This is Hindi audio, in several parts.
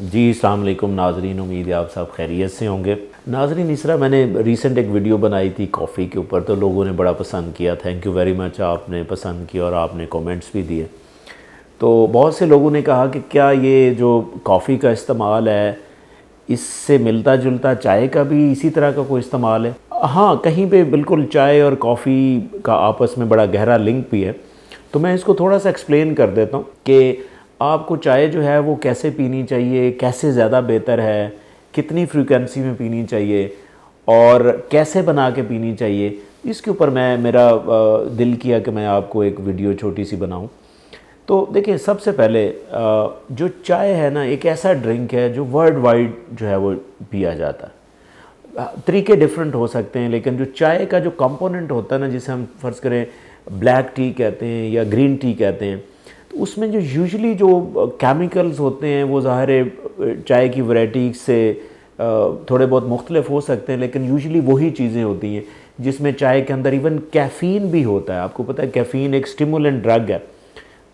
जी अस्सलाम वालेकुम नाजरीन, उम्मीद है आप सब खैरियत से होंगे। नाजरीन, इस तरह मैंने रिसेंट एक वीडियो बनाई थी कॉफ़ी के ऊपर, तो लोगों ने बड़ा पसंद किया। थैंक यू वेरी मच, आपने पसंद किया और आपने कमेंट्स भी दिए। तो बहुत से लोगों ने कहा कि क्या ये जो कॉफ़ी का इस्तेमाल है, इससे मिलता जुलता चाय का भी इसी तरह का कोई इस्तेमाल है? हाँ, कहीं पे बिल्कुल चाय और कॉफ़ी का आपस में बड़ा गहरा लिंक भी है। तो मैं इसको थोड़ा सा एक्सप्लेन कर देता हूँ कि आपको चाय जो है वो कैसे पीनी चाहिए, कैसे ज़्यादा बेहतर है, कितनी फ्रीक्वेंसी में पीनी चाहिए और कैसे बना के पीनी चाहिए। इसके ऊपर मेरा दिल किया कि मैं आपको एक वीडियो छोटी सी बनाऊं। तो देखिए, सबसे पहले जो चाय है ना, एक ऐसा ड्रिंक है जो वर्ल्ड वाइड जो है वो पिया जाता है। तरीके डिफरेंट हो सकते हैं, लेकिन जो चाय का जो कंपोनेंट होता है ना, जिसे हम फ़र्ज़ करें ब्लैक टी कहते हैं या ग्रीन टी कहते हैं, तो उसमें जो यूजुअली जो केमिकल्स होते हैं वो ज़ाहिर है चाय की वैरायटी से थोड़े बहुत मुख्तलिफ हो सकते हैं, लेकिन यूजुअली वही चीज़ें होती हैं जिसमें चाय के अंदर इवन कैफ़ीन भी होता है। आपको पता है कैफ़ीन एक स्टिमुलेंट ड्रग है।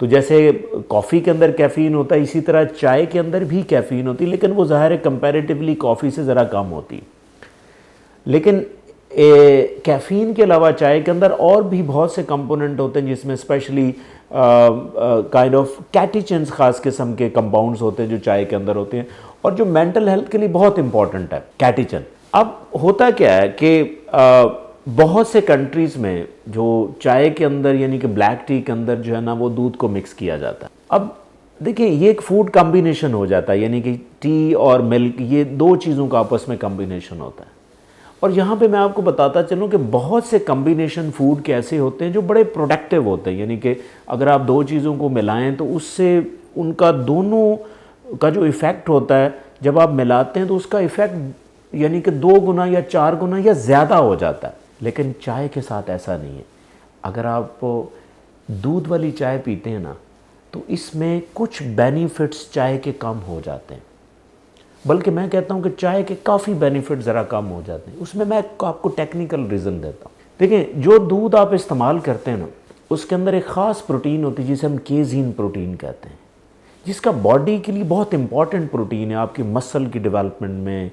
तो जैसे कॉफ़ी के अंदर कैफ़ीन होता है, इसी तरह चाय के अंदर भी कैफ़ीन होती है, लेकिन वो ज़ाहिर है कंपैरेटिवली कॉफ़ी से ज़रा कम होती है। लेकिन कैफ़ीन के अलावा चाय के अंदर और भी बहुत से कंपोनेंट होते हैं, जिसमें स्पेशली काइंड ऑफ कैटेचन्स ख़ास किस्म के कंपाउंड्स होते हैं जो चाय के अंदर होते हैं, और जो मेंटल हेल्थ के लिए बहुत इंपॉर्टेंट है कैटेचन। अब होता क्या है कि बहुत से कंट्रीज़ में जो चाय के अंदर यानी कि ब्लैक टी के अंदर जो है ना, वो दूध को मिक्स किया जाता है। अब देखिए, ये एक फूड कॉम्बिनेशन हो जाता है, यानी कि टी और मिल्क, ये दो चीज़ों का आपस में कॉम्बिनेशन होता है। और यहाँ पे मैं आपको बताता चलूँ कि बहुत से कॉम्बिनेशन फूड के ऐसे होते हैं जो बड़े प्रोडक्टिव होते हैं, यानी कि अगर आप दो चीज़ों को मिलाएं तो उससे उनका दोनों का जो इफ़ेक्ट होता है, जब आप मिलाते हैं तो उसका इफ़ेक्ट यानी कि 2 गुना या 4 गुना या ज़्यादा हो जाता है। लेकिन चाय के साथ ऐसा नहीं है। अगर आप दूध वाली चाय पीते हैं ना, तो इसमें कुछ बेनिफिट्स चाय के कम हो जाते हैं, बल्कि मैं कहता हूं कि चाय के काफ़ी बेनिफिट ज़रा कम हो जाते हैं। उसमें मैं आपको टेक्निकल रीज़न देता हूं। देखिए, जो दूध आप इस्तेमाल करते हैं ना, उसके अंदर एक ख़ास प्रोटीन होती है जिसे हम केज़ीन प्रोटीन कहते हैं, जिसका बॉडी के लिए बहुत इंपॉर्टेंट प्रोटीन है आपकी मसल की डेवलपमेंट में,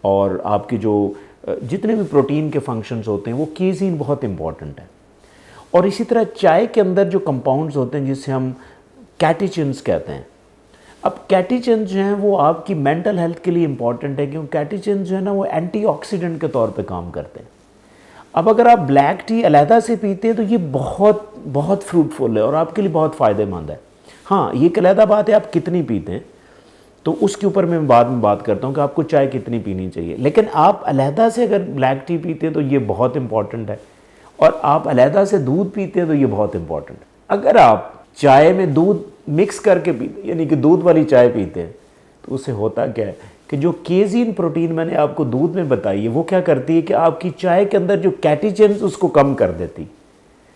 और आपके जो जितने भी प्रोटीन के फंक्शंस होते हैं वो केज़ीन बहुत इंपॉर्टेंट है। और इसी तरह चाय के अंदर जो कंपाउंड्स होते हैं जिसे हम कैटेचिन्स कहते हैं। अब कैटेचिन्स जो हैं वो आपकी मेंटल हेल्थ के लिए इंपॉर्टेंट है, क्योंकि कैटेचिन्स जो है ना वो एंटीऑक्सीडेंट के तौर पे काम करते हैं। अब अगर आप ब्लैक टी अलहदा से पीते हैं तो ये बहुत बहुत फ्रूटफुल है और आपके लिए बहुत फ़ायदेमंद है। हाँ, ये एक अलहदा बात है आप कितनी पीते हैं, तो उसके ऊपर मैं बाद में बात करता हूँ कि आपको चाय कितनी पीनी चाहिए। लेकिन आप अलहदा से अगर ब्लैक टी पीते हैं तो ये बहुत इंपॉर्टेंट है, और आप अलहदा से दूध पीते हैं तो ये बहुत इंपॉर्टेंट है। अगर आप चाय में दूध मिक्स करके पीते यानी कि दूध वाली चाय पीते हैं, तो उससे होता क्या है कि जो केज़ीन प्रोटीन मैंने आपको दूध में बताई है, वो क्या करती है कि आपकी चाय के अंदर जो कैटेचिन्स उसको कम कर देती,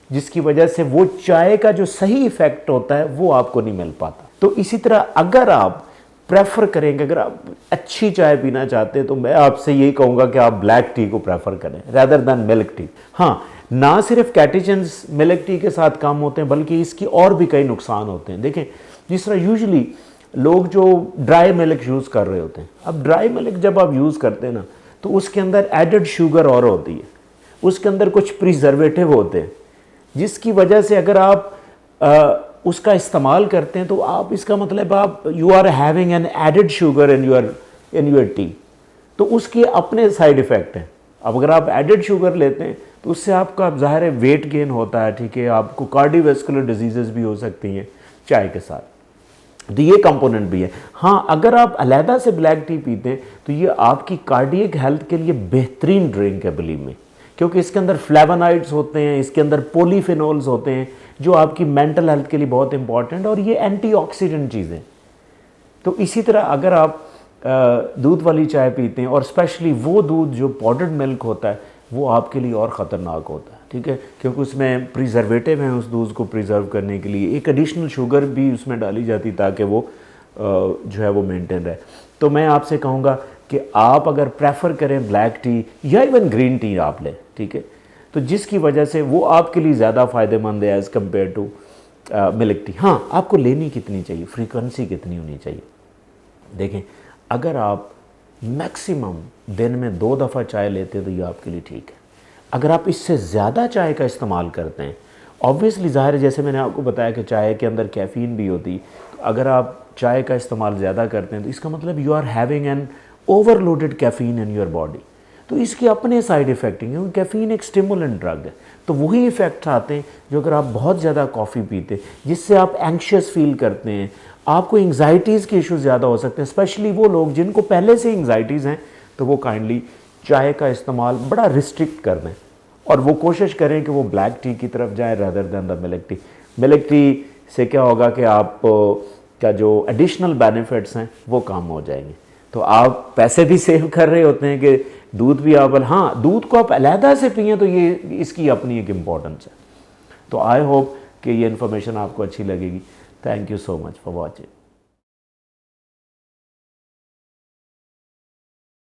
जिसकी वजह से वो चाय का जो सही इफेक्ट होता है वो आपको नहीं मिल पाता। तो इसी तरह अगर आप प्रेफर करेंगे, अगर आप अच्छी चाय पीना चाहते हैं, तो मैं आपसे यही कहूँगा कि आप ब्लैक टी को प्रेफर करें रैदर दैन मिल्क टी। हाँ, ना सिर्फ कैटेचिन्स मिल्क टी के साथ कम होते हैं, बल्कि इसकी और भी कई नुकसान होते हैं। देखें, जिस तरह यूजुअली लोग जो ड्राई मिल्क यूज़ कर रहे होते हैं, अब ड्राई मिल्क जब आप यूज़ करते हैं ना, तो उसके अंदर एडेड शुगर और होती है, उसके अंदर कुछ प्रिजर्वेटिव होते हैं, जिसकी वजह से अगर आप उसका इस्तेमाल करते हैं तो आप, इसका मतलब आप you are having an added sugar in your tea, तो उसके अपने साइड इफ़ेक्ट हैं। अब अगर आप एडेड शुगर लेते हैं तो उससे आपका ज़ाहिर है वेट गेन होता है, ठीक है, आपको कार्डियोवैस्कुलर डिजीज़ेस भी हो सकती हैं चाय के साथ, तो ये कंपोनेंट भी है। हाँ, अगर आप अलहदा से ब्लैक टी पीते हैं तो ये आपकी कार्डियक हेल्थ के लिए बेहतरीन ड्रिंक है, बिलीव में, क्योंकि इसके अंदर फ्लेवोनॉइड्स होते हैं, इसके अंदर पॉलीफिनोल्स होते हैं जो आपकी मेंटल हेल्थ के लिए बहुत इंपॉर्टेंट है, और ये एंटीऑक्सीडेंट चीज़ें। तो इसी तरह अगर आप दूध वाली चाय पीते हैं, और स्पेशली वो दूध जो पाउडर्ड मिल्क होता है, वो आपके लिए और ख़तरनाक होता है, ठीक है, क्योंकि उसमें प्रिजर्वेटिव हैं उस दूध को प्रिजर्व करने के लिए, एक एडिशनल शुगर भी उसमें डाली जाती ताकि वो जो है वो मेंटेन रहे। तो मैं आपसे कहूँगा कि आप अगर प्रेफर करें ब्लैक टी या इवन ग्रीन टी आप लें, ठीक है, तो जिसकी वजह से वो आपके लिए ज़्यादा फ़ायदेमंद है as compare to milk tea. हाँ, आपको लेनी कितनी चाहिए, फ्रीक्वेंसी कितनी होनी चाहिए। देखें, अगर आप मैक्सिमम दिन में 2 दफ़ा चाय लेते हैं तो ये आपके लिए ठीक है। अगर आप इससे ज़्यादा चाय का इस्तेमाल करते हैं, ऑब्वियसली ज़ाहिर है, जैसे मैंने आपको बताया कि चाय के अंदर कैफ़ीन भी होती, तो अगर आप चाय का इस्तेमाल ज़्यादा करते हैं तो इसका मतलब you are having an overloaded caffeine in your body. तो इसके अपने साइड इफ़ेक्ट हैं, क्योंकि कैफ़ीन एक स्टिमुलेंट ड्रग है। तो वही इफ़ेक्ट आते हैं जो अगर आप बहुत ज़्यादा कॉफ़ी पीते, जिससे आप एंग्शियस फील करते हैं, आपको एंग्जाइटीज़ के इश्यूज़ ज़्यादा हो सकते हैं। स्पेशली वो लोग जिनको पहले से एंग्जाइटीज़ हैं, तो वो काइंडली चाय का इस्तेमाल बड़ा रिस्ट्रिक्ट कर दें और वो कोशिश करें कि वो ब्लैक टी की तरफ जाए rather than the milk tea. Milk tea से क्या होगा कि आप का जो एडिशनल बेनिफिट्स हैं वो कम हो जाएंगे। तो आप पैसे भी सेव कर रहे होते हैं कि दूध भी आप, हाँ, दूध को आप अलहदा से पिएँ तो ये इसकी अपनी एक इम्पॉर्टेंस है। तो आई होप कि ये इन्फॉर्मेशन आपको अच्छी लगेगी। Thank you so much for watching.